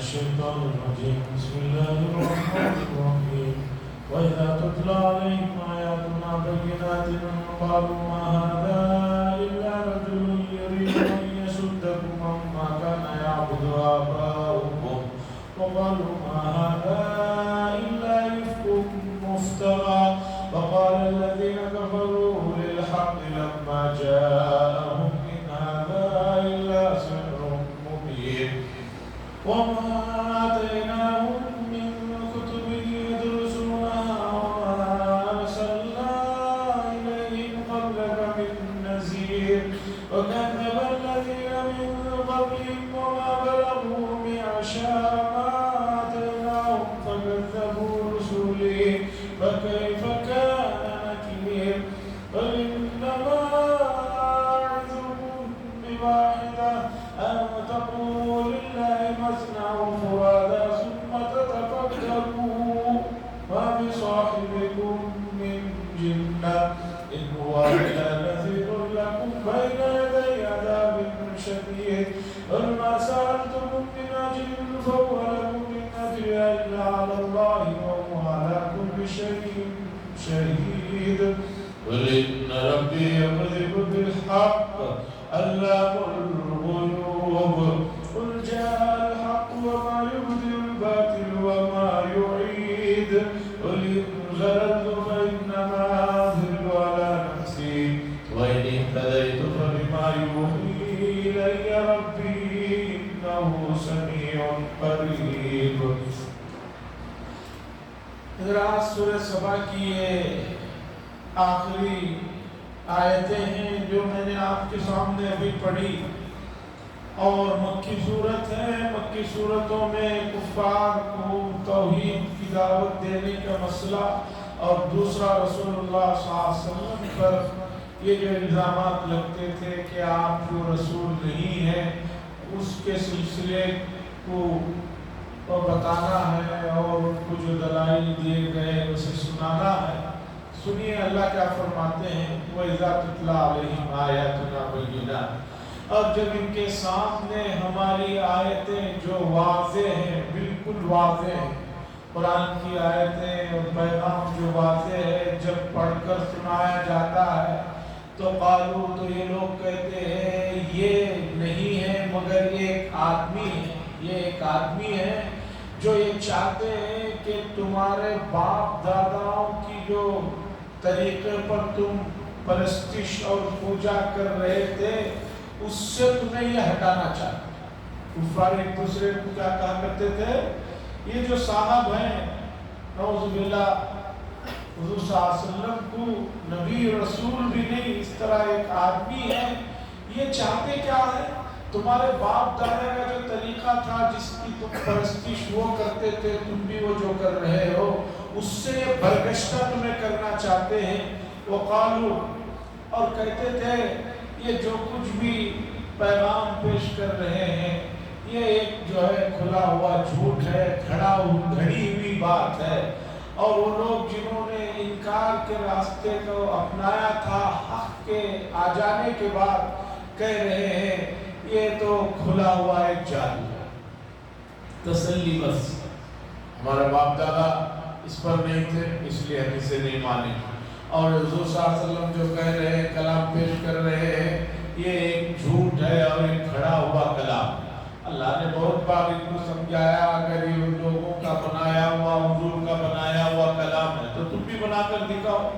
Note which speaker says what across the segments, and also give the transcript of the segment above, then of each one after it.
Speaker 1: الشيطان الرجيم بسم الله الرحمن الرحيم وإذا تتلى عليهم آياتنا بينات قالوا ما هذا إلا رجل يريد أن يصدكم عما كان يعبد آباؤكم وقالوا ما هذا إلا إفك مفترى وقال الذين كفروا للحق لما جاءهم إن هذا إلا سحر مبين وما آتيناهم من كتب يدرسونها وما أرسلنا إليهم قبلك من نذير وكذب الذين من قبلهم وما بلغوا معشار ما آتيناهم فكذبوا رسلي فكيف كان نكير قل إنما أعظكم بواحدة أن تقولوا لله مثنى وفرادا ثم تتفكروا ما بصاحبكم من جنة إن هو إلا نذير لكم بين يدي عذاب شديد قل ما سألتكم من أجر فهو لكم إن أجري إلا على الله وهو على كل شيء شهيد قل إن ربي يقذف بالحق علام الغيوب قل جاء الحق وما يبدئ الباطل وما يعيد قل إن زللت فإنما أضل على نفسي وإن اهتديت فبما يوحي إلي ربي إنه سميع قريب. حضرات سورہ سبا کی یہ آخری آیتیں ہیں جو میں نے آپ کے سامنے ابھی پڑھی اور مکی صورت ہے. مکی صورتوں میں کفار کو توحید کی دعوت دینے کا مسئلہ اور دوسرا رسول اللہ صلی اللہ علیہ وسلم پر یہ جو الزامات لگتے تھے کہ آپ جو رسول نہیں ہیں اس کے سلسلے کو بتانا ہے اور ان کو جو دلائل دیے گئے اسے سنانا ہے. سنیے اللہ کیا فرماتے ہیں وَإِذَا تُتْلَى عَلَيْهِمْ آيَاتُنَا بَيِّنَاتٍ. اب جب ان کے سامنے ہماری آیتیں جو واضح ہیں بالکل واضح ہیں قرآن کی آیتیں اور پیغام جو واضح ہے جب پڑھ کر سنایا جاتا ہے تو قالوا تو یہ لوگ کہتے ہیں یہ نہیں ہے مگر یہ ایک آدمی ہے. یہ ایک آدمی ہے جو یہ چاہتے ہیں کہ تمہارے باپ داداؤں کی جو طریقے پر تم پرستش اور پوجا کر رہے تھے اس سے تمہیں یہ ہٹانا چاہتے. کفار ایک دوسرے کو کیا کہا کرتے تھے یہ جو صاحب ہیں نعوذ باللہ حضور صلی اللہ علیہ وسلم کو نبی رسول بھی نہیں اس طرح ایک آدمی ہے یہ چاہتے کیا ہے تمہارے باپ دادا کا جو طریقہ تھا جس کی تم پرستش وہ کرتے تھے تم بھی وہ جو کر رہے ہو اس سے برگشتہ تمہیں کرنا چاہتے ہیں. وقالو اور کہتے تھے یہ جو کچھ بھی پیغام پیش کر رہے ہیں یہ ایک جو ہے کھلا ہوا جھوٹ ہے گھڑی ہوئی بات ہے. اور وہ لوگ جنہوں نے انکار کے راستے کو اپنایا تھا حق کے آ جانے کے بعد کہہ رہے ہیں یہ تو کھلا ہوا ایک جال ہے. تسلی بس ہمارا باپ دادا اس پر نہیں تھے اس لیے ہم اسے نہیں مانے اور حضور صلی اللہ علیہ وسلم جو کہہ رہے ہیں کلام پیش کر رہے ہیں یہ ایک جھوٹ ہے اور ایک کھڑا ہوا کلام. اللہ نے بہت بار ان کو سمجھایا اگر یہ ان لوگوں کا بنایا ہوا حضور کا بنایا ہوا کلام ہے تو تم بھی بنا کر دکھاؤ.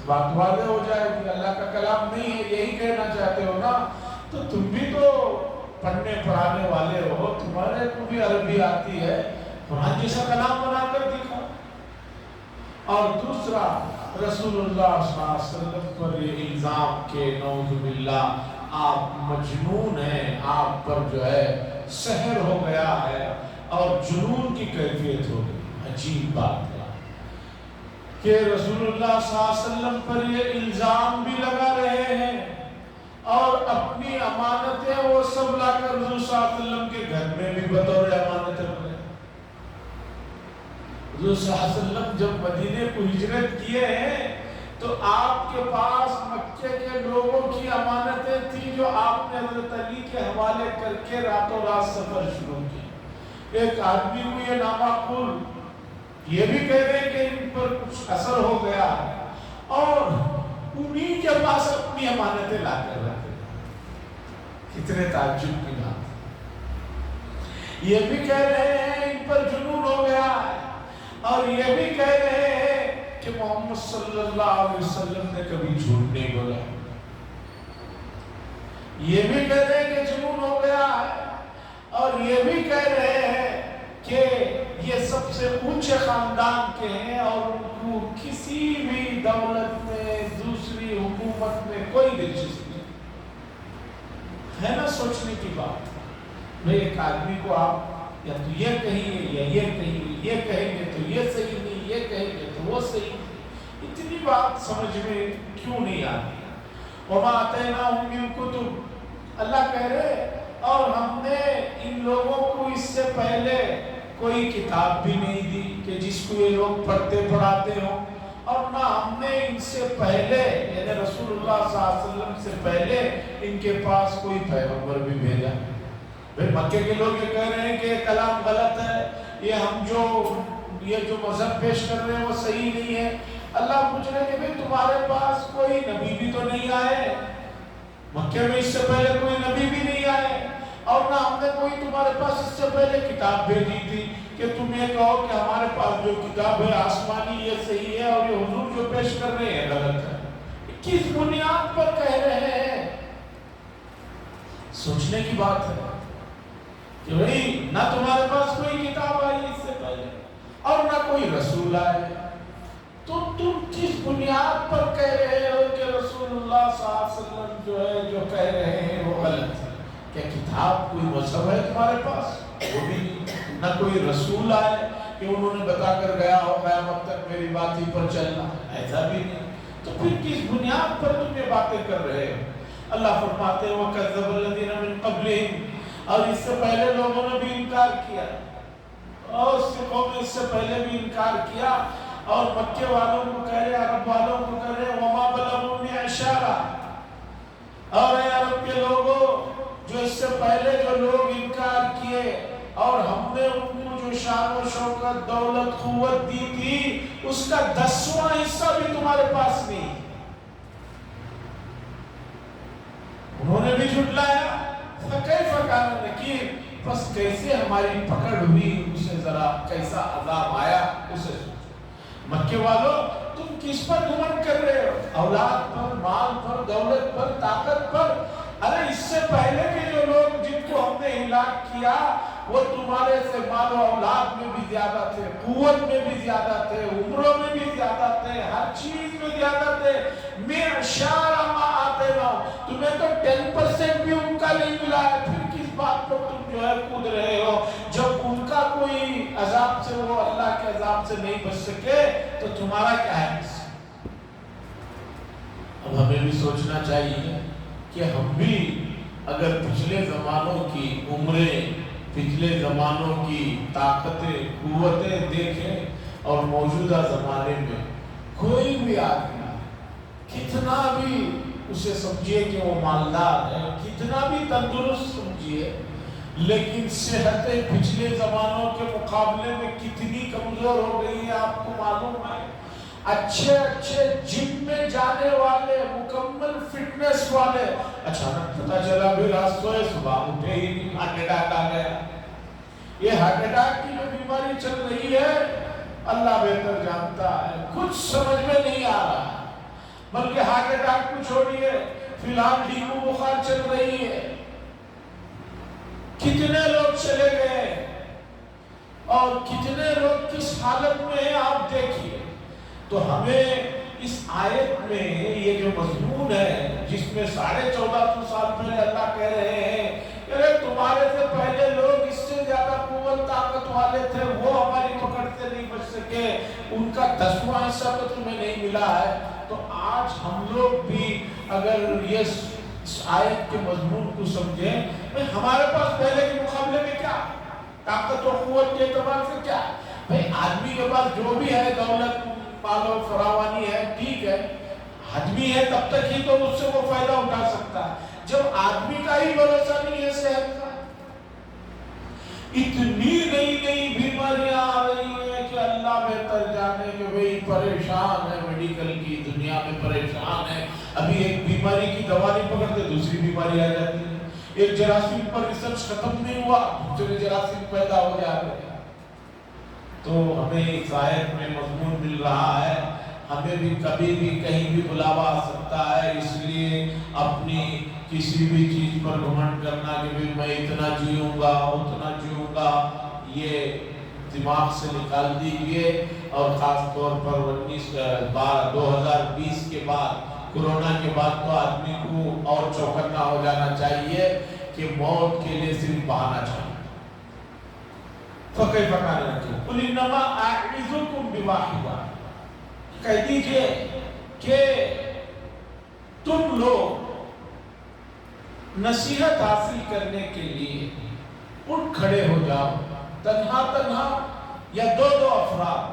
Speaker 1: بات واضح ہو جائے کہ اللہ کا کلام نہیں ہے یہی کہنا چاہتے ہو نا تو تم بھی تو پڑھنے پڑھانے والے ہو تمہارے کو بھی عربی آتی ہے قرآن جیسا کلام بنا کر دکھاؤ. اور دوسرا رسول اللہ صلی اللہ علیہ وسلم پر یہ الزام کہ نعوذ باللہ آپ مجنون ہیں آپ پر جو ہے سحر ہو گیا ہے اور جنون کی کیفیت ہو گئی. عجیب بات ہے کہ رسول اللہ صلی اللہ علیہ وسلم پر یہ الزام بھی لگا رہے ہیں اور اپنی امانتیں وہ سب لا کر رسول صلی اللہ علیہ وسلم کے گھر میں بھی بطور امانت رکھ رہے ہیں. حضور صلی اللہ علیہ وسلم جب مدینے کو ہجرت کیے ہیں تو آپ کے پاس مکے کے لوگوں کی امانتیں تھیں جو آپ نے حضرت علی کے حوالے کر کے راتوں رات سفر شروع کیا. ایک آدمی کو یہ نامعقول یہ بھی کہہ رہے کہ ان پر کچھ اثر ہو گیا اور انہی کے پاس اپنی امانتیں لا کر رکھتے ہیں۔ کتنے تعجب کی بات۔ یہ بھی کہہ رہے ہیں ان پر جنون ہو گیا ہے، اور یہ بھی کہہ رہے ہیں کہ محمد صلی اللہ علیہ وسلم نے کبھی جھوٹ نہیں بولا۔ یہ بھی کہہ رہے ہیں کہ جنون ہو گیا ہے، اور یہ بھی کہہ رہے ہیں کہ یہ سب سے اونچے خاندان کے ہیں اور ان کو کسی بھی دولت میں، دوسری حکومت میں کوئی دلچسپی نہیں ہے۔ نا سوچنے کی بات۔ بھئی ایک آدمی کو آپ یا تو یہ کہیے یا یہ کہیے، یہ کہیں گے تو یہ صحیح نہیں، یہ کہیں گے تو وہ صحیح نہیں، اتنی بات سمجھ میں کیوں نہیں آتی؟ وَمَا آتَيْنَاهُم مِّن كُتُبٍ، اللہ کہہ رہے اور ہم نے ان لوگوں کو اس سے پہلے کوئی کتاب بھی نہیں دی کہ جس کو یہ لوگ پڑھتے پڑھاتے ہوں، اور نہ ہم نے ان سے پہلے یعنی رسول اللہ صلی اللہ علیہ وسلم سے پہلے ان کے پاس کوئی پیغمبر بھی بھیجا۔ پھر مکے کے لوگ یہ کہہ رہے ہیں کہ یہ کلام غلط ہے، یہ جو مذہب پیش کر رہے ہیں وہ صحیح نہیں ہے۔ اللہ پوچھ رہے ہیں کہ بھئی تمہارے پاس کوئی نبی بھی تو نہیں آئے، مکے میں اس سے پہلے کوئی نبی بھی نہیں آئے، اور نہ ہم نے کوئی تمہارے پاس اس سے پہلے کتاب بھیجی تھی کہ تم یہ کہو کہ ہمارے پاس جو کتاب ہے آسمانی یہ صحیح ہے اور یہ حضور جو پیش کر رہے ہیں غلط ہے۔ کس بنیاد پر کہہ رہے ہیں؟ سوچنے کی بات ہے کہ بھئی نہ تمہارے پاس کوئی کتاب آئی اس سے پہلے اور نہ کوئی رسول آئے، تو تم کس بنیاد پر کہہ رہے ہو کہ رسول اللہ صلی اللہ علیہ وسلم جو کہہ رہے ہیں وہ غلط ہے؟ کیا کتاب کوئی مذہب ہے تمہارے پاس؟ وہ بھی نہیں۔ نہ کوئی رسول آئے کہ انہوں نے بتا کر گیا ہو قیامت تک میری بات ہی پر چلنا، ایسا بھی نہیں۔ تو پھر کس بنیاد پر تم یہ باتیں کر رہے ہو؟ اللہ فرماتے ہیں وَكَذَّبَ الَّذِينَ مِن قَبْلِهِمْ، اور اس سے پہلے لوگوں نے بھی انکار کیا، اور سکھوں نے اس سے پہلے بھی انکار کیا، اور مکے والوں کو کہہ رہے، عرب والوں کو کہہ رہے وَمَا بَلَغُوا مِعْشَارًا، اور اے عرب کے لوگوں جو اس سے پہلے جو لوگ انکار کیے اور ہم نے ان کو جو شان و شوکت دولت قوت دی تھی اس کا 10واں حصہ بھی تمہارے پاس نہیں، انہوں نے بھی جھٹلایا۔ فَكَيْفَ كَانَ نَكِيرٌ، بس کیسے ہماری پکڑ ہوئی، اسے ذرا کیسا عذاب آیا اسے سوچو۔ مکے والوں تم کس پر گھمنڈ کر رہے ہو؟ اولاد پر، مال پر، دولت پر، طاقت پر؟ ارے اس سے پہلے کے جو لوگ جن کو ہم نے ہلاک کیا وہ تمہارے سے مال و اولاد میں بھی زیادہ تھے، قوت میں بھی زیادہ تھے، عمروں میں بھی زیادہ تھے، ہر چیز میں زیادہ تھے۔ مِعْشَارَ مَا آتَيْنَاهُمْ، تمہیں تو 10% بھی ان کا نہیں ملا ہے، پھر کس بات پر تم جو ہے کود رہے ہو؟ جب ان کا کوئی عذاب سے وہ اللہ کے عذاب سے نہیں بچ سکے تو تمہارا کیا ہے؟ اب ہمیں بھی سوچنا چاہیے کہ ہم بھی اگر پچھلے زمانوں کی عمریں، پچھلے زمانوں کی طاقتیں، قوتیں دیکھیں اور موجودہ زمانے میں کوئی بھی آدمی کتنا بھی اسے سمجھیے کہ وہ مالدار ہے، کتنا بھی تندرست سمجھیے، لیکن صحتیں پچھلے زمانوں کے مقابلے میں کتنی کمزور ہو گئی ہیں آپ کو معلوم ہے؟ اچھے جم میں جانے والے، مکمل فٹنس والے، اچانک پتہ چلا بھی رات سوئے صبح اٹھے ہی نہیں، ہارٹ اٹیک آ گیا۔ یہ ہارٹ اٹیک کی جو بیماری چل رہی ہے اللہ بہتر جانتا ہے، کچھ سمجھ میں نہیں آ رہا، بلکہ ہارٹ اٹیک کو چھوڑیے فی الحال ڈینگو بخار چل رہی ہے، کتنے لوگ چلے گئے اور کتنے لوگ کس حالت میں ہیں آپ دیکھیے۔ تو ہمیں اس آیت میں یہ جو مضمون ہے جس میں 1450 سال پہلے اللہ کہہ رہے ہیں کہ تمہارے سے پہلے لوگ اس سے زیادہ قوت طاقت والے تھے، وہ ہماری پکڑ سے نہیں بچ سکے، ان کا 10واں حصہ تو تمہیں نہیں ملا ہے۔ تو آج ہم لوگ بھی اگر یہ اس آیت کے مضمون کو سمجھیں، ہمارے پاس پہلے کے مقابلے میں کیا طاقت و قوت کے اعتبار سے کیا؟ بھئی آدمی کے پاس جو بھی ہے دولت مال و فراوانی ہے، ٹھیک ہے، آدمی ہے تب تک ہی تو اس سے وہ فائدہ اٹھا سکتا ہے، جب آدمی کا ہی بھروسہ نہیں ہے صحت کا، اتنی نہیں بہتر جانے کہ بھئی پریشان ہے، میڈیکل کی دنیا میں پریشان ہے، ابھی ایک بیماری کی دوا نہیں پکڑتے دوسری بیماری آ جاتی ہے، ایک جراثیم پر ریسرچ ختم نہیں ہوا دوسرے جراثیم پیدا ہو جاتے ہیں۔ تو ہمیں اس آیت میں مضمون مل رہا ہے ہمیں بھی کبھی بھی کہیں بھی بلاوا آ سکتا ہے، اس لیے اپنی کسی بھی چیز پر گھمنڈ کرنا کہ بھی میں اتنا جیوں گا اتنا جیوں گا، یہ دماغ سے نکال دیجئے۔ اور خاص طور پر 2020 کے بعد کورونا کے بعد تو آدمی کو اور چوکنا ہو جانا چاہیے کہ موت کے لیے صرف بہانا چاہیے۔ فَكَيْفَ كَانَ نَكِيرٌ قُلْ إِنَّمَا أَعِظُكُمْ بِوَاحِدٍ، کہہ دیجئے کہ تم لوگ نصیحت حاصل کرنے کے لیے اٹھ کھڑے ہو جاؤ، تنہا یا دو افراد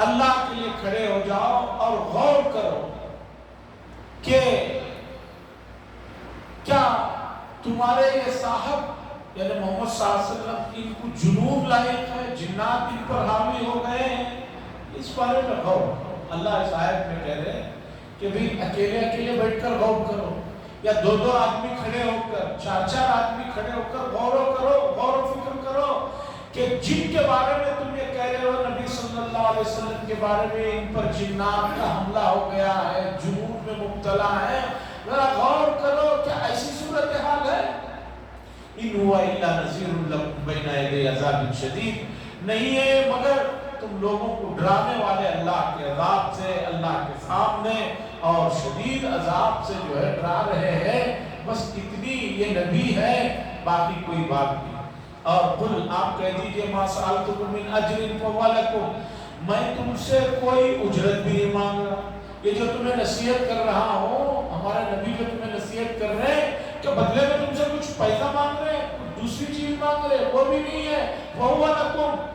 Speaker 1: اللہ کے لیے کھڑے ہو جاؤ اور غور کرو کہ کیا تمہارے یہ صاحب یعنی محمد صلی اللہ علیہ وسلم ان کو جنون لاحق ہے، جنات ان پر حاوی ہو گئے ہیں، اس بارے میں غور کرو۔ اللہ اس آیت میں کہہ رہے ہیں کہ بھی اکیلے بیٹھ کر غور کرو یا دو آدمی کھڑے ہو کر، چار آدمی کھڑے ہو کر غور و فکر کرو کہ جن کے بارے میں تم یہ کہہ رہے ہو نبی صلی اللہ علیہ وسلم کے بارے میں ان پر جنات کا حملہ ہو گیا ہے، جنون میں مبتلا ہے، ذرا غور کرو کیا ایسی صورتحال ہے؟ ان هو الا نذیر لکم بین یدی عذاب شدید، نہیں ہے مگر تم لوگوں کو ڈرانے والے اللہ کے عذاب سے، اللہ کے سامنے اور شدید عذاب سے جو ہے ڈرا رہے ہیں، بس اتنی یہ نبی ہے، باقی کوئی بات نہیں۔ اور قل آپ کہہ دیجئے ما سألتکم من اجر فهو لکم، میں تم سے کوئی اجرت بھی نہیں مانگ رہا، یہ جو تمہیں نصیحت کر رہا ہوں، ہمارے نبی جو تمہیں نصیحت کر رہے ہیں کہ بدلے میں تم سے کچھ پیسہ مانگ رہے ہیں، کچھ دوسری چیز مانگ رہے ہیں، وہ بھی نہیں ہے، فهو لکم،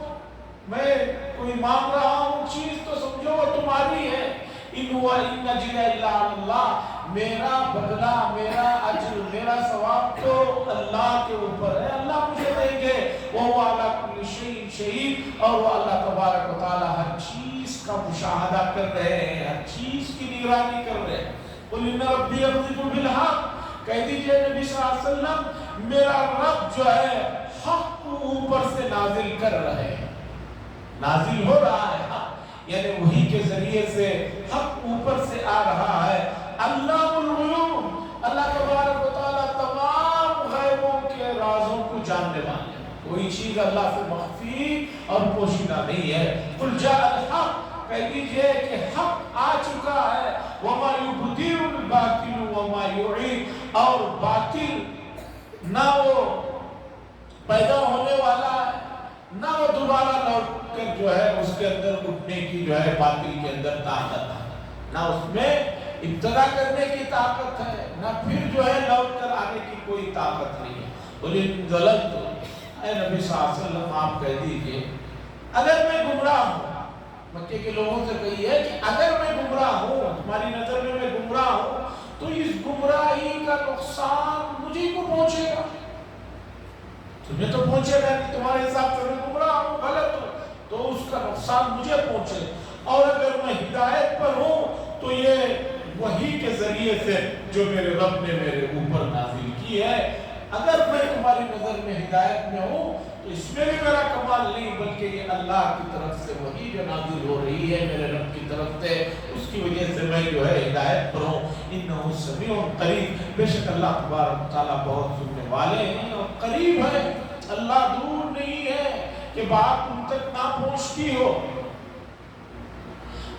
Speaker 1: میں کوئی مانگ رہا ہوں چیز تو سمجھو وہ تمہاری ہے۔ ان هو ان اجر الا علی اللہ، میرا بدلہ، میرا اجر، میرا ثواب تو اللہ کے اوپر ہے، اللہ مجھے دیں گے، وہ علی کل شیء شہید، اور وہ اللہ تبارک و تعالی ہر چیز کا مشاہدہ کر رہے ہیں، ہر چیز کی نگرانی کر رہے ہیں۔ قل ان ربی یقذف بالحق، کہہ دیجئے نبی صلی اللہ علیہ وسلم میرا رب جو ہے حق کو اوپر سے نازل کر رہے ہیں، نازل ہو رہا ہے حق، یعنی وحی کے ذریعے سے حق اوپر سے آ رہا ہے۔ اللہ الغیوب، اللہ تبارک و تعالیٰ تمام غیبوں کے رازوں کو جاننے والے ہیں، کوئی چیز اللہ سے مخفی اور پوشیدہ نہیں ہے۔ قل جاء الحق، کہہ دیجئے کہ حق آ چکا ہے، وما یبدی الباطل وما یعید، اور باطل نہ وہ پیدا ہونے والا ہے نہ وہ دوبارہ لوٹ کر جو ہے اس کے اندر اٹھنے کی جو ہے باطل کے اندر طاقت ہے، نہ اس میں ابتدا کرنے کی طاقت ہے، نہ پھر جو ہے لوٹ کر آنے کی کوئی طاقت نہیں ہے۔ قُلْ ضَلَلْتُ، اے نبی صلی اللہ علیہ وسلم آپ کہہ دیجئے اگر میں گمراہ ہوں، مکے کے لوگوں سے کہیے کہ اگر میں گمراہ ہوں، تمہاری نظر میں گمراہ ہوں، تو اس گمراہی کا نقصان مجھے کو پہنچے گا، تمہیں تو پہنچے گا نہیں، تمہارے حساب سے میں گمراہ ہوں، غلط ہوں، تو اس کا نقصان مجھے پہنچے، اور اگر میں ہدایت پر ہوں تو یہ وحی کے ذریعے سے جو میرے رب نے میرے اوپر نازل کی ہے، اگر میں تمہاری نظر میں ہدایت میں ہوں تو اس میں بھی میرا کمال نہیں، بلکہ یہ اللہ کی طرف سے وحی جو نازل ہو رہی ہے میرے رب کی طرف سے، اس کی وجہ سے میں جو ہے ہدایت پر ہوں۔ انہ سمیع قریب، بے شک اللہ تبارک تعالیٰ بہت سننے والے ہیں اور قریب ہے، اللہ دور نہیں ہے کہ بات ان تک نہ پہنچتی ہو،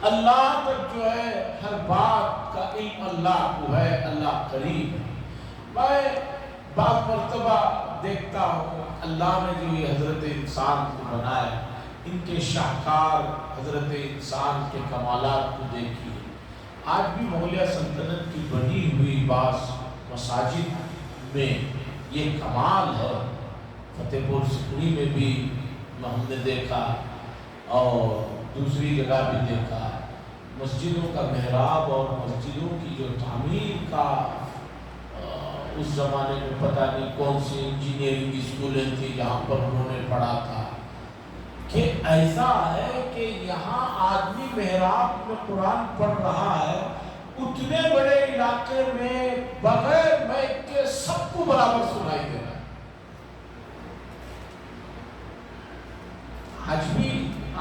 Speaker 1: اللہ تک جو ہے ہر بات کا علم اللہ کو ہے، اللہ قریب ہے۔ میں بعض مرتبہ دیکھتا ہوں اللہ نے جو یہ حضرت انسان کو بنایا، ان کے شاہکار حضرت انسان کے کمالات کو دیکھیے۔ آج بھی مغلیہ سلطنت کی بنی ہوئی بعض مساجد میں یہ کمال ہے، فتح پور سکری میں بھی ہم نے دیکھا اور دوسری جگہ بھی دیکھا، مسجدوں کا محراب اور مسجدوں کی جو تعمیر کا اس زمانے میں پتہ نہیں کون سی انجینئرنگ اسکولیں تھی جہاں پر انہوں نے پڑھا تھا کہ ایسا ہے کہ یہاں آدمی محراب میں قرآن پڑھ رہا ہے، اتنے بڑے علاقے میں بغیر مائک کے سب کو برابر سنائی دے رہا ہے۔ آج بھی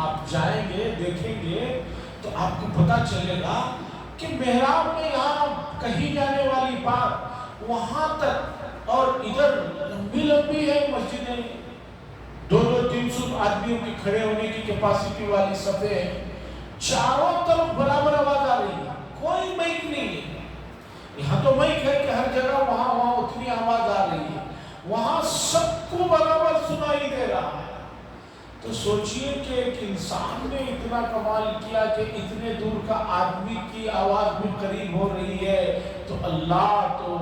Speaker 1: آپ جائیں گے دیکھیں گے تو آپ کو پتا چلے گا کہ محراب میں یہاں کہیں جانے والی بات وہاں تک، اور ادھر لمبی لمبی ہے مسجدیں، 200-300 آدمیوں کی کھڑے ہونے کی کیپیسٹی والی صفیں ہیں، چاروں طرف برابر آواز آ رہی ہے، کوئی مائک نہیں ہے۔ یہاں تو مائک ہے کہ ہر جگہ وہاں اتنی آواز آ رہی ہے، وہاں سب کو برابر سنائی دے رہا ہے۔ تو سوچئے کہ ایک انسان نے اتنا کمال کیا کہ اتنے دور کا آدمی کی آواز بھی قریب ہو رہی ہے، تو اللہ تو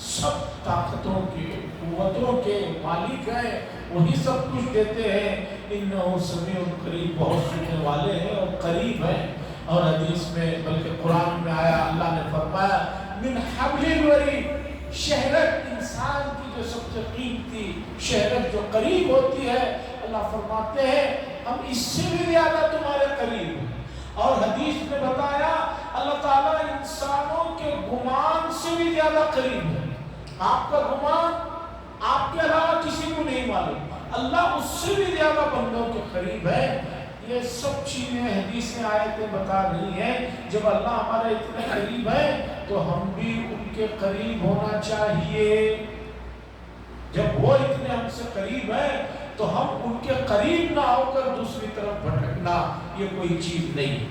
Speaker 1: سب طاقتوں کے قوتوں کے مالک ہیں، وہی سب کچھ دیتے ہیں۔ انہو سمیع قریب، بہت سننے والے ہیں اور قریب ہیں۔ اور حدیث میں بلکہ قرآن میں آیا، اللہ نے فرمایا من حبل الورید، شہرت انسان کی جو سب سے قیمتی شہرت جو قریب ہوتی ہے، اللہ فرماتے ہیں ہم اس سے بھی زیادہ تمہارے قریب ہیں۔ اور حدیث میں بتایا اللہ تعالیٰ انسانوں کے گمان سے بھی زیادہ قریب ہے۔ آپ کا گمان آپ کے علاوہ کسی کو نہیں معلوم، اللہ اس سے بھی زیادہ بندوں کے قریب ہے۔ یہ سب چیزیں حدیثیں آیتیں بتا رہی ہیں، جب اللہ ہمارے اتنے قریب ہے تو ہم بھی ان کے قریب ہونا چاہیے۔ جب وہ اتنے ہم سے قریب ہے تو ہم ان کے قریب نہ ہو کر دوسری طرف بھٹکنا یہ کوئی چیز نہیں۔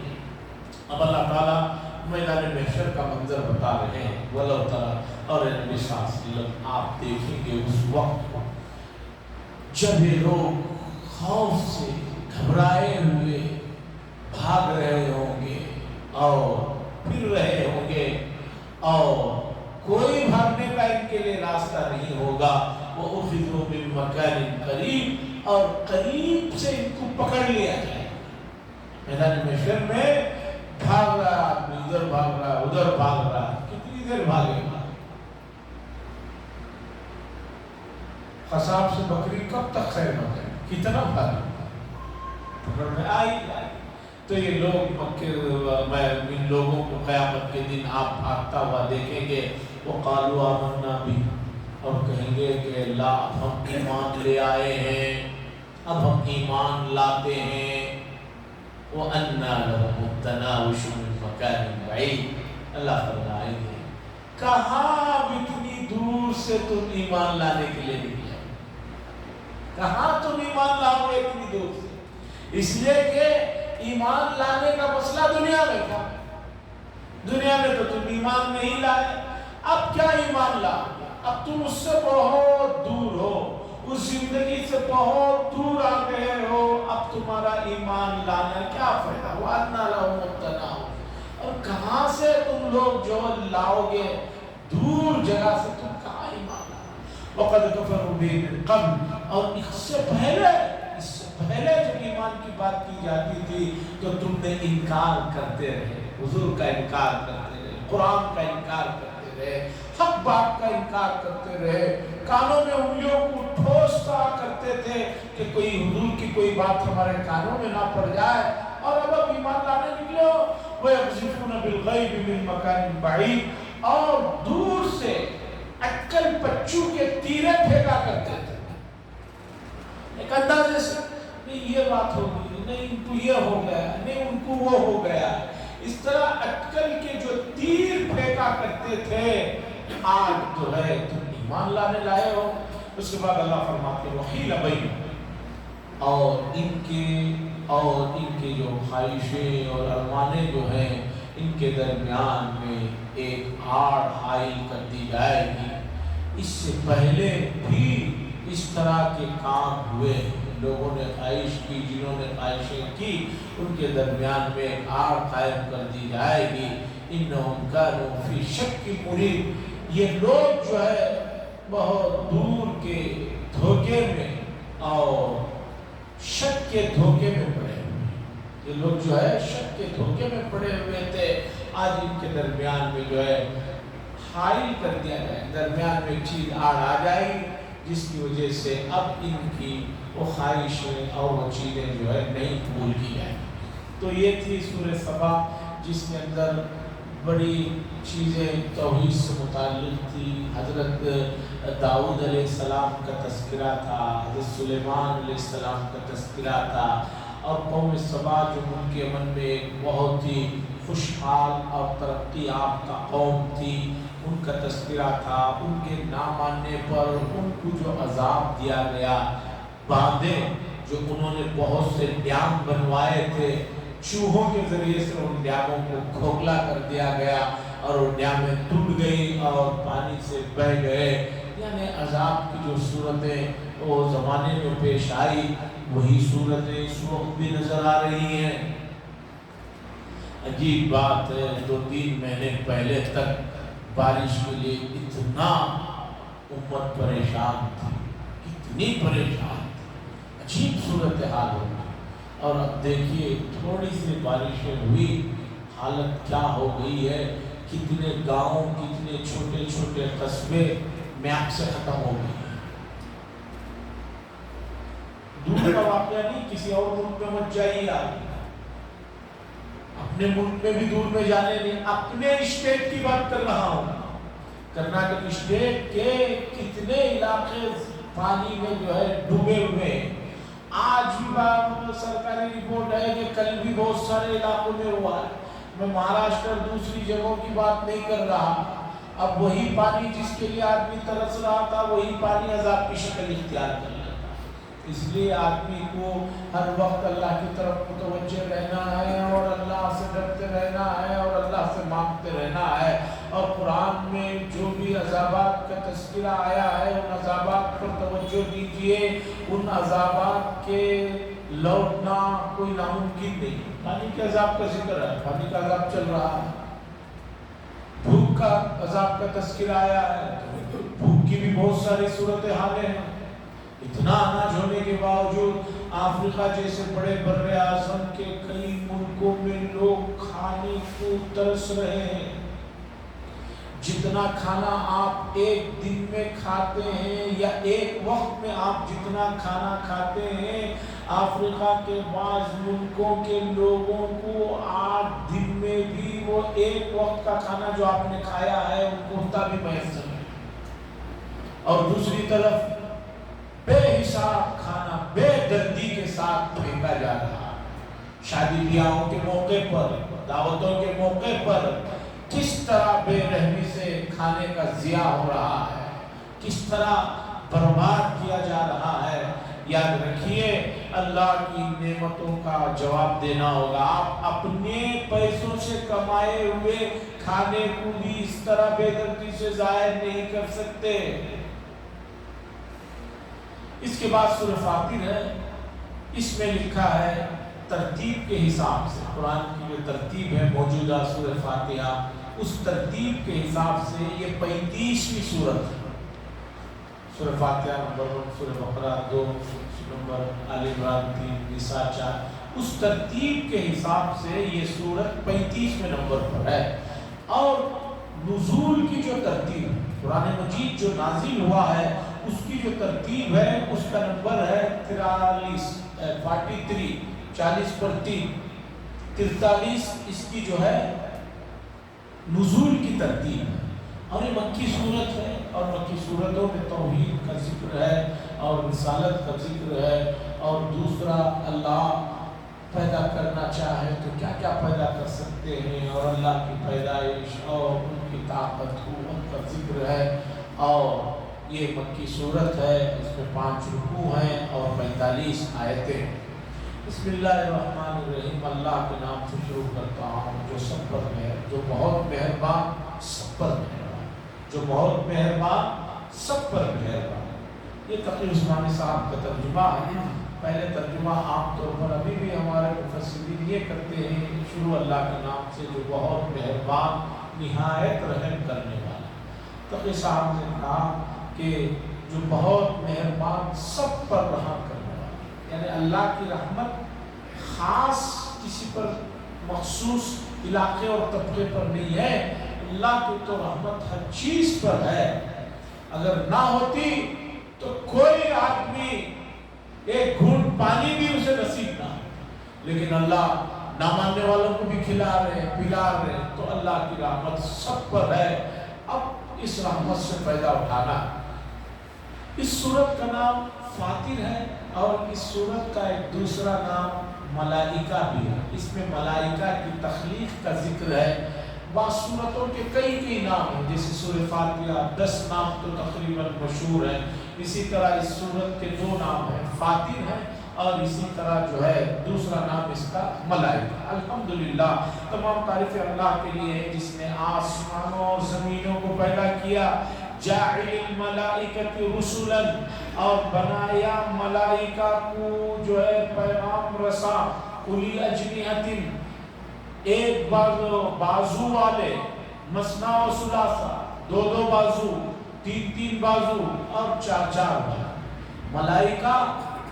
Speaker 1: اب اللہ تعالیٰ میدان محشر کا منظر بتا رہے ہیں، وَلَوْ تَرَى، اور نبی صلی اللہ علیہ وسلم آپ دیکھیں گے اس وقت جب یہ لوگ خوف سے گھبرائے ہوئے بھاگ رہے ہوں گے اور پھر رہے ہوں گے، اور کوئی بھاگنے کا ان کے لیے راستہ نہیں ہوگا، وَأُخِذُوا مِن مَكَانٍ قَرِيبٍ، اور قریب سے ان کو پکڑ لیا جائے۔ میدان محشر میں بھاگ رہا آدمی، ادھر بھاگ رہا ادھر بھاگ رہا، کتنی دیر بھاگے گا؟ قصاب سے بکری کب تک خیر نہ کرے، کتنا بھاگے گا؟ پکڑ میں آئی تو یہ لوگ مکے میں ان لوگوں کو قیامت کے دن آپ بھاگتا ہوا دیکھیں گے، وَقَالُوا آمَنَّا بِهِ، اور کہیں گے کہ اللہ اب ہم ایمان لے آئے ہیں، اب ہم ایمان لاتے ہیں۔ وَأَنَّا لَهُمُ التَّنَاوُشُ مِن مَكَانٍ بَعِيدٍ، اللہ فرمائیں گے کہاں اتنی دور سے تم ایمان لانے کے لیے نکلے، کہاں تم ایمان لاؤ گے اتنی دور سے؟ اس لیے کہ ایمان لانے کا مسئلہ دنیا میں تھا، دنیا میں تو تم ایمان نہیں لائے، اب کیا ایمان لا؟ اب تم اس سے بہت دور ہو، اس زندگی سے بہت دور آ گئے ہو، اب تمہارا ایمان لانا کیا فائدہ؟ وَأَنَّا لَهُمُ التَّنَاوُشُ، اور کہاں سے تم لوگ جو لاؤ گے دور جگہ سے، تم کہاں ایمان لاؤ؟ وَقَدْ كَفَرُوا بِهِ مِن قَبْلُ، اور اس سے پہلے جب ایمان کی بات کی جاتی تھی تو تم نے انکار کرتے رہے، حضور کا انکار کرتے رہے، قرآن کا انکار کرتے رہے، حق بات کا انکار کرتے رہے، کانوں میں انگلیوں کو ٹھوستا کرتے تھے کہ کوئی حضور کی کوئی بات ہمارے کانوں میں نہ پڑ جائے، اور اب ایمان لانے نکلے ہو۔ وَيَقْذِفُونَ بِالْغَيْبِ مِن مَكَانٍ بَعِيدٍ، اور دور سے اٹکل پچو کے تیرے پھینکا کرتے تھے، ایک اندازے سے، نہیں یہ بات ہوگی، نہیں ان کو یہ ہو گیا، نہیں ان کو وہ ہو گیا، اس طرح اٹکل کے جو تیر پھینکا کرتے تھے، آج تو ہے تم ایمان لانے لائے ہو۔ اس کے بعد اللہ فرماتے وَحِيلَ بَيْنَهُمْ، اور ان کے جو خواہشیں اور ارمانیں جو ہیں ان کے درمیان میں ایک آڑ حائل کر دی جائے گی۔ اس سے پہلے بھی اس طرح کے کام ہوئے، لوگوں نے خواہش کی، جنہوں نے خواہشیں کی، ان کے درمیان میں ایک آڑ قائم کر دی جائے گی۔ انہم کانوا فی شک مریب، یہ لوگ جو ہے بہت دور کے دھوکے میں اور شک کے دھوکے میں پڑے ہوئے، یہ لوگ جو ہے شک کے دھوکے میں پڑے ہوئے تھے، آج ان کے درمیان میں جو ہے حائل کر دیا جائے، درمیان میں چیز آڑ آ جائے گی، جس کی وجہ سے اب ان کی وہ خواہشیں اور وہ چیزیں جو ہے نہیں قبول کی جائیں۔ تو یہ تھی سورہ سبا، جس کے اندر بڑی چیزیں توحید سے متعلق تھی۔ حضرت داؤد علیہ السلام کا تذکرہ تھا، حضرت سلیمان علیہ السلام کا تذکرہ تھا، اور قوم سبا جو ملک یمن میں ایک بہت ہی خوشحال اور ترقی یافتہ قوم تھی، ان کا تذکرہ تھا۔ ان کے نہ ماننے پر ان کو جو عذاب دیا گیا، باندھیں جو انہوں نے بہت سے ڈیم بنوائے تھے، چوہوں کے ذریعے سے ان ڈیموں کو کھوکھلا کر دیا گیا اور وہ ڈیمیں ٹوٹ گئی اور پانی سے بہہ گئے۔ یعنی عذاب کی جو صورتیں وہ زمانے میں پیش آئی، وہی صورتیں اس وقت بھی نظر آ رہی ہیں۔ عجیب بات ہے، 2-3 مہینے پہلے تک بارش کے لیے اتنا امت پریشان تھی، اتنی پریشان تھی، عجیب صورتحال ہوگی۔ اور اب دیکھیے تھوڑی سی بارشیں ہوئی، حالت کیا ہو گئی ہے، کتنے گاؤں، کتنے چھوٹے چھوٹے قصبے میپ سے ختم ہو گئے۔ دور کا واقعہ نہیں، کسی اور ملک میں مت جائیے، آپ اپنے ملک میں بھی دور میں جانے نہیں، اپنے اسٹیٹ کی بات کر رہا ہوں۔ کرناٹک اسٹیٹ کے کتنے علاقے پانی میں جو ہے ڈوبے ہوئے۔ آج بھی سرکاری رپورٹ ہے کہ کل بھی بہت سارے علاقوں میں ہوا ہے۔ میں مہاراشٹر دوسری جگہوں کی بات نہیں کر رہا، اب وہی پانی جس کے لیے آدمی ترس رہا تھا، وہی پانی عذاب کی شکل اختیار کر لیتا۔ اس لیے آدمی کو ہر وقت اللہ کی طرف متوجہ رہنا ہے، اور اللہ سے ڈرتے رہنا ہے، اور اللہ سے مانگتے رہنا ہے۔ اور قرآن میں جو بھی عذابات کا تذکرہ آیا ہے، ان عذابات پر توجہ دیجیے، ان عذابات کے لوٹنا کوئی ناممکن نہیں۔ پانی کے عذاب کا ذکر ہے، پانی کا عذاب چل رہا ہے۔ بھوک کا عذاب کا تذکرہ آیا ہے، بھوک کی بھی بہت ساری صورتحالیں ہیں۔ اتنا اناج ہونے کے باوجود افریقہ جیسے بڑے بر اعظم کے کئی ملکوں میں لوگ کھانے کو ترس رہے ہیں۔ جتنا کھانا آپ ایک دن میں کھاتے ہیں، یا ایک وقت میں آپ جتنا کھانا کھاتے ہیں، افریقہ کے بعض ملکوں کے لوگوں کو 8 دن میں بھی وہ ایک وقت کا کھانا جو آپ نے کھایا ہے ان کو اتنا بھی میسر ہے۔ اور دوسری طرف بے حساب کھانا بے دردی کے ساتھ پھینکا جا رہا ہے۔ شادی بیاہوں کے موقع پر، دعوتوں کے موقع پر کس طرح بے رحمی سے کھانے کا ضیاع ہو رہا ہے، کس طرح برباد کیا جا رہا ہے۔ یاد رکھیے اللہ کی نعمتوں کا جواب دینا ہوگا۔ آپ اپنے پیسوں سے کمائے ہوئے کھانے کو بھی اس طرح بے دردی سے ضائع نہیں کر سکتے۔ اس کے بعد سورہ فاطر ہے، اس میں لکھا ہے ترتیب کے حساب سے، قرآن کی جو ترتیب ہے موجودہ سورہ فاتحہ، اس ترتیب کے حساب سے یہ 35ویں سورت ہے۔ سورہ فاتحہ نمبر 1، سورہ بقرہ 2 نمبر، آل عمران 3، نساء 4، اس ترتیب کے حساب سے یہ سورت 35ویں نمبر پر ہے۔ اور نزول کی جو ترتیب ہے، قرآن مجید جو نازل ہوا ہے اس کی جو ترتیب ہے، اس کا نمبر ہے 43، 40 پر 3، 43 اس کی جو ہے نزول کی ترتیب ہے۔ اور یہ مکی صورت ہے، اور مکی صورتوں میں توحید کا ذکر ہے، اور رسالت کا ذکر ہے، اور دوسرا اللہ پیدا کرنا چاہے تو کیا کیا پیدا کر سکتے ہیں، اور اللہ کی پیدائش اور ان کی طاقت قوت کا ذکر ہے۔ اور یہ مکی صورت ہے، اس میں 5 رکوع ہیں اور 45 آیتیں۔ بسم اللہ الرحمن الرحیم، اللہ کے نام سے شروع کرتا ہوں جو سب پر جو بہت مہربان سب پر مہربان، جو بہت مہربان سب پر مہربان۔ یہ تقی عثمانی صاحب کا ترجمہ ہے۔ پہلے ترجمہ عام طور پر ابھی بھی ہمارے مفسرین یہ کرتے ہیں، شروع اللہ کے نام سے جو بہت مہربان نہایت رحم کرنے والا۔ تقی صاحب نے کہا کہ جو بہت مہربان سب پر رحم کرنے والا، یعنی اللہ کی رحمت خاص کسی پر مخصوص علاقے اور طبقے پر نہیں ہے، اللہ کی تو رحمت ہر چیز پر ہے۔ اگر نہ ہوتی تو کوئی آدمی ایک گھونٹ پانی بھی اسے نصیب نہ، لیکن اللہ نہ ماننے والوں کو بھی کھلا رہے پلا رہے، تو اللہ کی رحمت سب پر ہے۔ اب اس رحمت سے فائدہ اٹھانا۔ اس سورت کا نام فاطر ہے، اور اس سورت کا ایک دوسرا نام ملائکہ بھی ہے۔ اس میں ملائکہ کی تخلیق کا ذکر ہے۔ بعض سورتوں کے کئی نام ہیں، جیسے سورہ فاتحہ 10 نام تو تقریباً مشہور ہیں، اسی طرح اس سورت کے 2 نام ہیں، فاطر ہے اور اسی طرح جو ہے دوسرا نام اس کا ملائکہ۔ الحمدللہ، تمام تعریف اللہ کے لیے ہے جس نے آسمانوں اور زمینوں کو پیدا کیا، جاعل الملائکۃ رسلا، اور بنایا ملائکہ کو جو ہے پیغام رسا، اولی اجنحۃ، ایک بازو والے، مثنیٰ و ثلاثہ، 2 بازو، 3 بازو اور 4 بازو۔ ملائکہ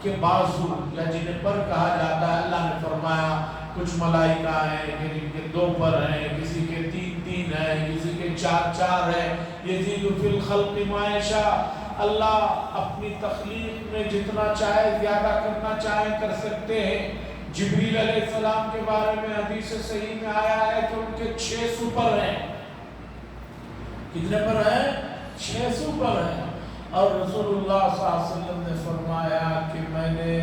Speaker 1: کے بازو یا جنہیں پر کہا جاتا ہے، اللہ نے فرمایا کچھ ملائکہ ہیں کہ جن کے 2 پر ہیں، کسی کے 3 ہیں، کسی کے 4 ہیں، یزید فی الخلق ما یشاء۔ اللہ اپنی تخلیق میں جتنا چاہے زیادہ کرنا چاہے کر سکتے ہیں۔ جبریل علیہ السلام کے بارے میں حدیث صحیح میں آیا ہے کہ ان کے 600 پر ہیں۔ کتنے پر ہیں؟ 600 پر ہیں۔ اور رسول اللہ صلی اللہ علیہ وسلم نے فرمایا کہ میں نے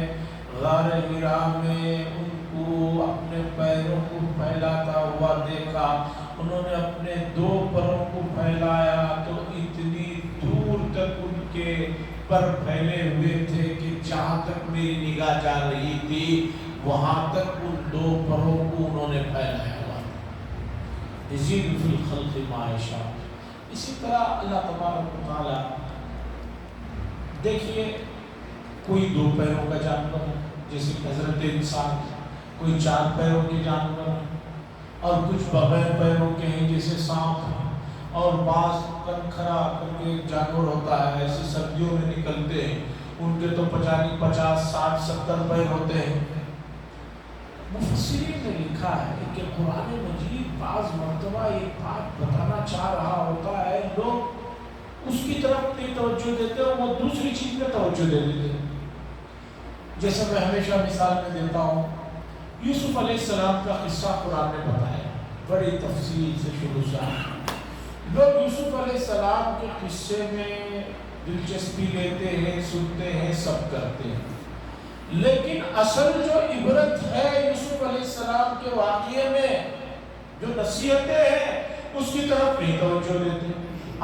Speaker 1: غار حرا میں ان کو اپنے پیروں کو پھیلاتا ہوا دیکھا، انہوں نے اپنے 2 پروں کو پھیلایا تو اتنی دور تک ان کے پر پھیلے ہوئے تھے کہ جہاں تک میری نگاہ جا رہی تھی وہاں تک ان 2 پروں کو انہوں نے پھیلایا ہوا۔ یزید فی الخلق ما یشاء۔ اسی طرح اللہ تبارک و تعالی، دیکھیے کوئی 2 پیروں کا جانور ہے جیسے حضرت انسان، کوئی 4 پیروں کے جانور ہیں، اور کچھ بغیر پیروں کے ہیں جیسے سانپ ہیں، اور بعض کنکھرا کر کے جانور ہوتا ہے، ایسے سردیوں میں نکلتے ہیں، ان کے تو 50 60 70 پیر ہوتے ہیں۔ مفسرین نے لکھا ہے کہ قرآن مجید بعض مرتبہ ایک بات بتانا چاہ رہا ہوتا ہے، لوگ اس کی طرف نہیں توجہ دیتے، وہ دوسری چیز میں توجہ دے دیتے ہیں۔ جیسے میں ہمیشہ مثال میں دیتا ہوں، یوسف علیہ السلام کا قصہ قرآن نے بتایا بڑی تفصیل سے شروع سے۔ لوگ یوسف علیہ السلام کے قصے میں دلچسپی لیتے ہیں، سنتے ہیں، سب کرتے ہیں، لیکن اصل جو عبرت ہے یوسف علیہ السلام کے واقعے میں، جو نصیحتیں ہیں، اس کی طرف نہیں توجہ دیتے۔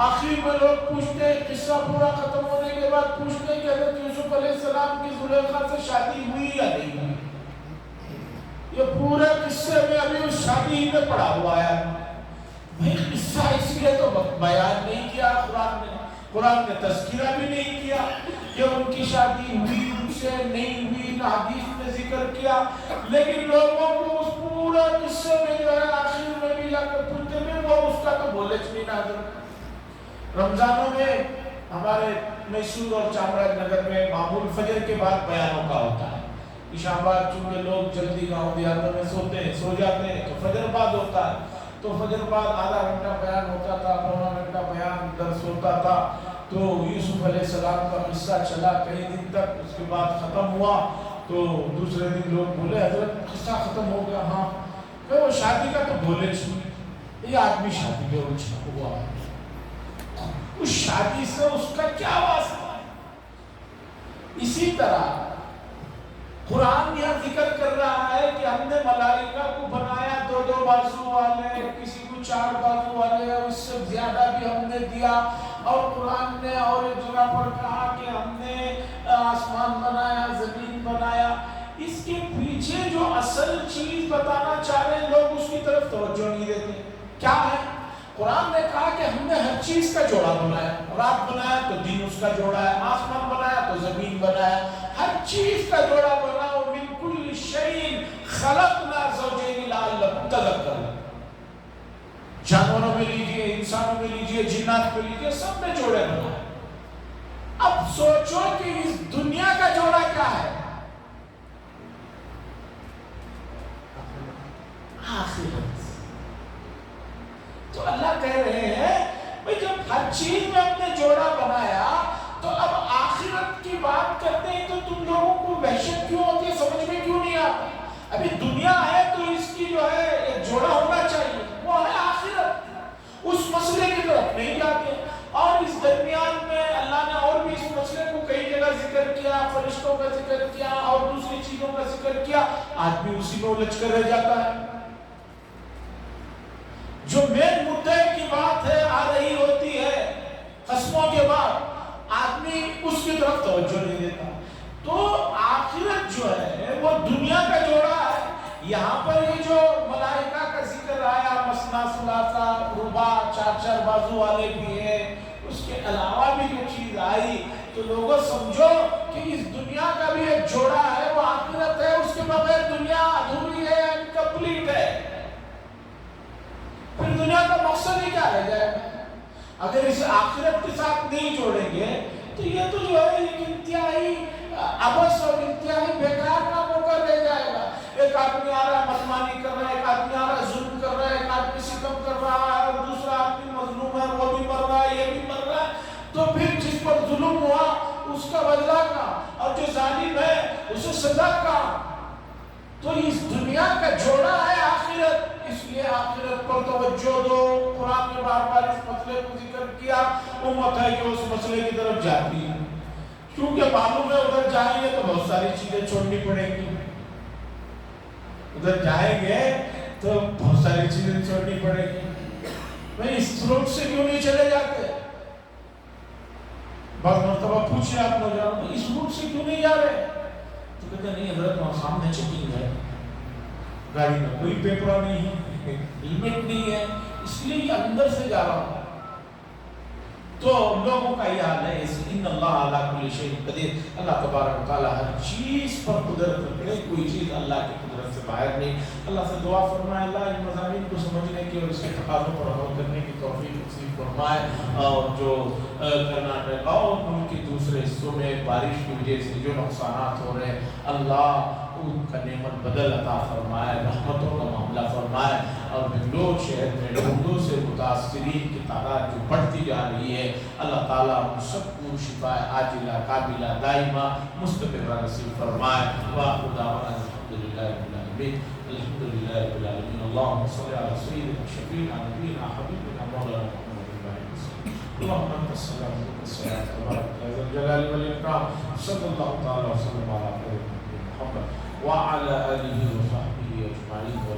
Speaker 1: آخر میں لوگ پوچھتے ہیں، قصہ پورا ختم ہونے کے بعد پوچھتے ہیں کہ حضرت یوسف علیہ السلام کی زلیخا سے شادی ہوئی یا نہیں ہوئی؟ یہ پورے قصے میں ابھی اس شادی ہی میں پڑا ہوا ہے۔ بھئی قصہ اس لیے تو بیان نہیں کیا قرآن نے تذکرہ بھی نہیں کیا کہ ان کی شادی ہوئی ان سے نہیں ہوئی، نہ حدیث نے ذکر کیا، لیکن لوگوں کو اس پورے قصے میں جو ہے آخر میں بھی جا کر پوچھتے ہیں، وہ اس کا تو بولے چ نہیں ناظر۔ رمضانوں میں ہمارے میسور اور چامراج نگر میں معمول فجر کے بعد بیانوں کا ہوتا ہے۔ عشاء بعد چونکہ لوگ جلدی گاؤں دیہاتوں میں سوتے ہیں، سو جاتے ہیں، تو فجر بعد ہوتا ہے، تو فجر بعد آدھا گھنٹہ بیان ہوتا تھا، پونا گھنٹہ بیان درس ہوتا تھا۔ تو یوسف علیہ السلام کا قصہ چلا کئی دن تک، اس کے بعد ختم ہوا تو دوسرے دن لوگ بولے حضرت قصہ ختم ہو گیا؟ ہاں۔ کہ وہ شادی کا تو بولے چھ، یہ آدمی شادی کے الجھا ہوا ہے، اس شادی سے اس کا کیا واسطہ؟ اسی طرح قرآن یہاں ذکر کر رہا ہے کہ ہم نے ملائکہ کو بنایا 2 بازو والے، کسی کو 4 بازو والے، اس سے زیادہ بھی ہم نے دیا، اور قرآن نے اور ایک جگہ پر کہا کہ ہم نے آسمان بنایا، زمین بنایا۔ اس کے پیچھے جو اصل چیز بتانا چاہ رہے ہیں لوگ اس کی طرف توجہ نہیں دیتے۔ کیا ہے؟ قرآن نے کہا کہ ہم نے ہر چیز کا جوڑا بنایا، رات بنایا تو دن اس کا جوڑا ہے، آسمان بنایا تو زمین بنایا، ہر چیز کا جوڑا بناؤ۔ من کل شیء خلقنا زوجین لعلکم تذکرون۔ جانوروں میں لیجئے، انسانوں میں لیجئے، جنات میں لیجئے، سب میں جوڑے بنائے۔ اب سوچو کہ اس دنیا کا جوڑا کیا ہے؟ آخرت۔ تو اللہ کہہ رہے ہیں بھئی جب ہر چیز میں ہم نے جوڑا بنایا تو اب آخرت کی بات کرتے ہیں تو تم لوگوں کو دہشت کیوں ہوتی ہے سمجھ میں کیوں نہیں آتا؟ ابھی دنیا ہے تو اس کی جو ہے ایک جوڑا ہونا چاہیے، وہ ہے آخرت، اس مسئلے کی طرف نہیں جاتے۔ اور اس درمیان میں اللہ نے اور بھی اس مسئلے کو کئی جگہ ذکر کیا، فرشتوں کا ذکر کیا اور دوسری چیزوں کا ذکر کیا، آدمی اسی میں الجھ کر رہ جاتا ہے۔ جو مین مدعے کی بات ہے آ رہی ہوتی ہے قسموں کے بعد، آدمی اس کی طرف توجہ نہیں دیتا۔ تو آخرت جو ہے وہ دنیا کا جوڑا ہے۔ یہاں پر یہ جو ملائکہ کا ذکر آیا، مثنا ثلاثہ رباع، چار چار بازو والے بھی ہیں، اس کے علاوہ بھی جو چیز آئی، تو لوگوں سمجھو کہ اس دنیا کا بھی ایک جوڑا ہے، وہ آخرت ہے، اس کے بغیر دنیا ادھوری ہے، انکمپلیٹ ہے۔ پھر دنیا کا مقصد ہی کیا رہ جائے گا اگر اسے آخرت کے ساتھ نہیں جوڑیں گے؟ تو یہ تو جو ہے ایک انتہائی عبث اور انتہائی بیکار کا موقع رہ جائے گا۔ ایک آدمی آ رہا ہے مسمانی کر رہا ہے، ایک آدمی آ رہا ہے ظلم کر رہا ہے، ایک آدمی ستم کر رہا ہے، اور دوسرا آدمی مظلوم ہے، وہ بھی مر رہا ہے، یہ بھی مر رہا ہے، تو پھر جس پر ظلم ہوا اس کا بدلہ کا، اور جو ظالم ہے اسے سزا کا۔ تو اس دنیا کا جوڑا ہے آخرت، اس لیے آخرت پر توجہ دو۔ قرآن نے بار بار اس مسئلے کو ذکر کیا، امت ہے کہ اس مسئلے کی طرف جاتی ہے، کیونکہ معلوم ہے ادھر جائیں گے تو بہت ساری چیزیں چھوڑنی پڑیں گی، ادھر جائیں گے تو بہت ساری چیزیں چھوڑنی پڑیں گی۔ میں اس روڈ سے کیوں نہیں چلے جاتے؟ بعض مرتبہ پوچھے آپ نوجوان، اس روڈ سے کیوں نہیں جا رہے؟ تو کہتے ہیں نہیں حضرت وہاں سامنے چیکنگ ہے، گاڑی میں کوئی پیپر نہیں ہے، ہیلمٹ نہیں ہے، اس لیے یہ اندر سے جا رہا ہوں۔ تو لوگوں کا یہ حال ہے، ان اللہ علی کل شیء قدیر، اللہ تبارک و تعالی ہر چیز پر قدرت رکھتے، کوئی چیز اللہ کی قدرت سے باہر نہیں۔ اللہ سے دعا فرمائے اللہ ان مضامین کو سمجھنے کی اور اس کے تقاضوں پر عمل کرنے کی توفیق نصیب فرمائے، اور جو کرناٹک اور ملک کے دوسرے حصوں میں بارش کی وجہ سے جو نقصانات ہو رہے ہیں، اللہ ان کا نعمت بدل عطا فرمائے، رحمتوں کا معاملہ فرمائے، اور بنگلور شہر میں لوگوں سے متاثرین کی تعداد جو بڑھتی جا رہی ہے، اللہ تعالیٰ ان سب کو شفا عاجلہ قابلہ دائمہ مستقرہ نصیب فرمائے۔ وآخر دعوانا الحمدللہ رب العالمین، الحمدللہ رب العالمین، اللہم صلی علی سیدنا شفیعنا نبینا حبیبنا مولانا محمد اللہم انت السلام و السلام تبارک یا ذا الجلال والاکرام، صلی اللہ تعالی وسلم علی خیر محمد وعلى آله وصحبه أجمعين۔